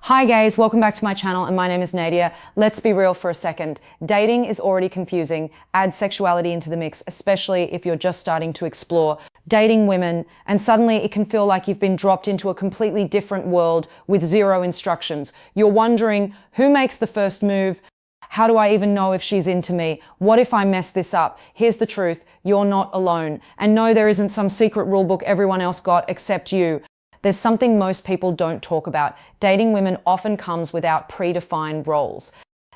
Hi guys, welcome back to my channel and my name is Nadia. Let's be real for a second. Dating is already confusing. Add sexuality into the mix, especially if you're just starting to explore dating women, and suddenly it can feel like you've been dropped into a completely different world with zero instructions. You're wondering, who makes the first move? How do I even know if she's into me? What if I mess this up? Here's the truth, you're not alone. And no, there isn't some secret rule book everyone else got except you. There's something most people don't talk about. Dating women often comes without predefined roles.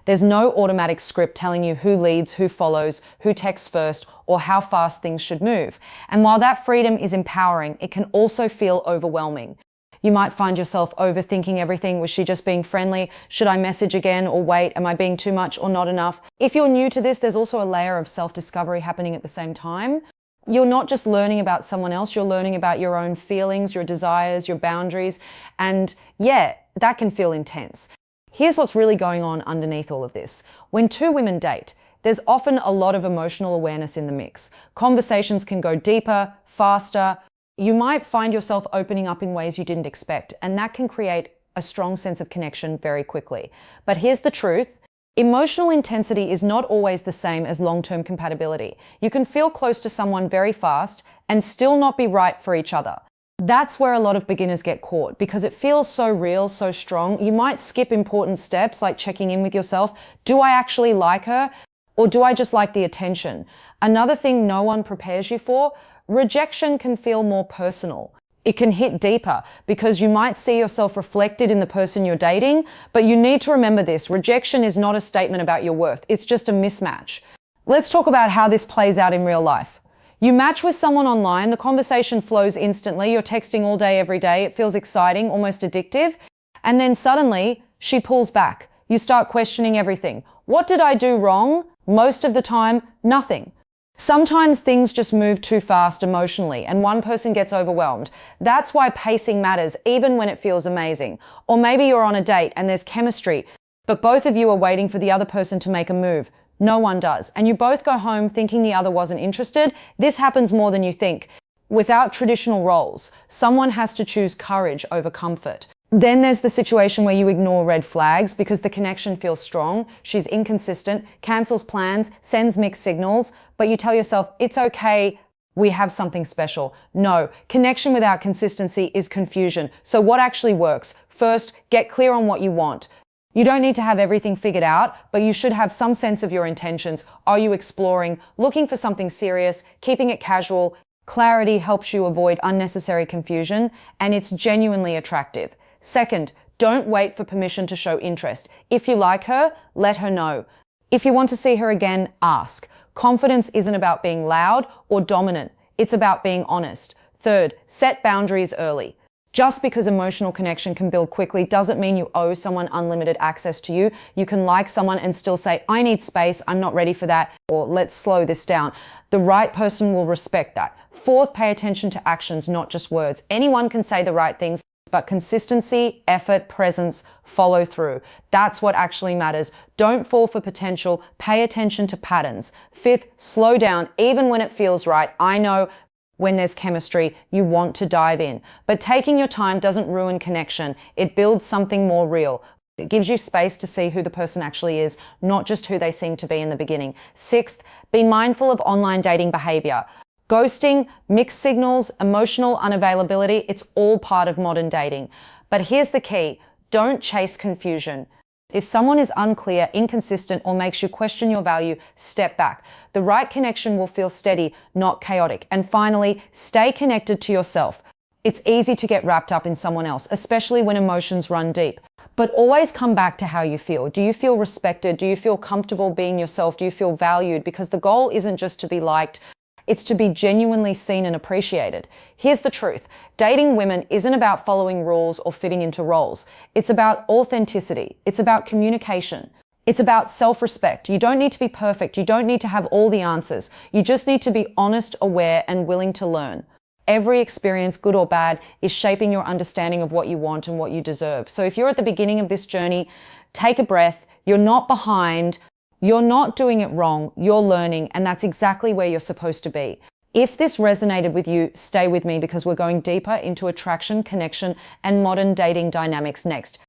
There's no automatic script telling you who leads, who follows, who texts first, or how fast things should move. And while that freedom is empowering, it can also feel overwhelming. You might find yourself overthinking everything. Was she just being friendly? Should I message again or wait? Am I being too much or not enough? If you're new to this, there's also a layer of self-discovery happening at the same time. You're not just learning about someone else, you're learning about your own feelings, your desires, your boundaries, and yeah, that can feel intense. Here's what's really going on underneath all of this. When two women date, there's often a lot of emotional awareness in the mix. Conversations can go deeper, faster. You might find yourself opening up in ways you didn't expect, and that can create a strong sense of connection very quickly. But here's the truth. Emotional intensity is not always the same as long-term compatibility. You can feel close to someone very fast and still not be right for each other. That's where a lot of beginners get caught because it feels so real, so strong. You might skip important steps like checking in with yourself. Do I actually like her? Or do I just like the attention? Another thing no one prepares you for, rejection can feel more personal. It can hit deeper because you might see yourself reflected in the person you're dating, but you need to remember this. Rejection is not a statement about your worth. It's just a mismatch. Let's talk about how this plays out in real life. You match with someone online, the conversation flows instantly, you're texting all day, every day, it feels exciting, almost addictive, and then suddenly she pulls back. You start questioning everything. What did I do wrong? Most of the time, nothing. Sometimes things just move too fast emotionally and one person gets overwhelmed. That's why pacing matters, even when it feels amazing. Or maybe you're on a date and there's chemistry, but both of you are waiting for the other person to make a move. No one does. And you both go home thinking the other wasn't interested. This happens more than you think. Without traditional roles, someone has to choose courage over comfort. Then there's the situation where you ignore red flags because the connection feels strong, she's inconsistent, cancels plans, sends mixed signals, but you tell yourself, it's okay, we have something special. No, connection without consistency is confusion. So what actually works? First, get clear on what you want. You don't need to have everything figured out, but you should have some sense of your intentions. Are you exploring, looking for something serious, keeping it casual? Clarity helps you avoid unnecessary confusion, and it's genuinely attractive. Second, don't wait for permission to show interest. If you like her, let her know. If you want to see her again, ask. Confidence isn't about being loud or dominant. It's about being honest. Third, set boundaries early. Just because emotional connection can build quickly doesn't mean you owe someone unlimited access to you. You can like someone and still say, I need space, I'm not ready for that, or let's slow this down. The right person will respect that. Fourth, pay attention to actions, not just words. Anyone can say the right things, but consistency, effort, presence, follow through. That's what actually matters. Don't fall for potential. Pay attention to patterns. Fifth, slow down even when it feels right. I know when there's chemistry, you want to dive in. But taking your time doesn't ruin connection. It builds something more real. It gives you space to see who the person actually is, not just who they seem to be in the beginning. Sixth, be mindful of online dating behavior. Ghosting, mixed signals, emotional unavailability, it's all part of modern dating. But here's the key, don't chase confusion. If someone is unclear, inconsistent, or makes you question your value, step back. The right connection will feel steady, not chaotic. And finally, stay connected to yourself. It's easy to get wrapped up in someone else, especially when emotions run deep. But always come back to how you feel. Do you feel respected? Do you feel comfortable being yourself? Do you feel valued? Because the goal isn't just to be liked, it's to be genuinely seen and appreciated. Here's the truth. Dating women isn't about following rules or fitting into roles. It's about authenticity. It's about communication. It's about self-respect. You don't need to be perfect. You don't need to have all the answers. You just need to be honest, aware, and willing to learn. Every experience, good or bad, is shaping your understanding of what you want and what you deserve. So if you're at the beginning of this journey, take a breath. You're not behind. You're not doing it wrong, you're learning, and that's exactly where you're supposed to be. If this resonated with you, stay with me because we're going deeper into attraction, connection, and modern dating dynamics next.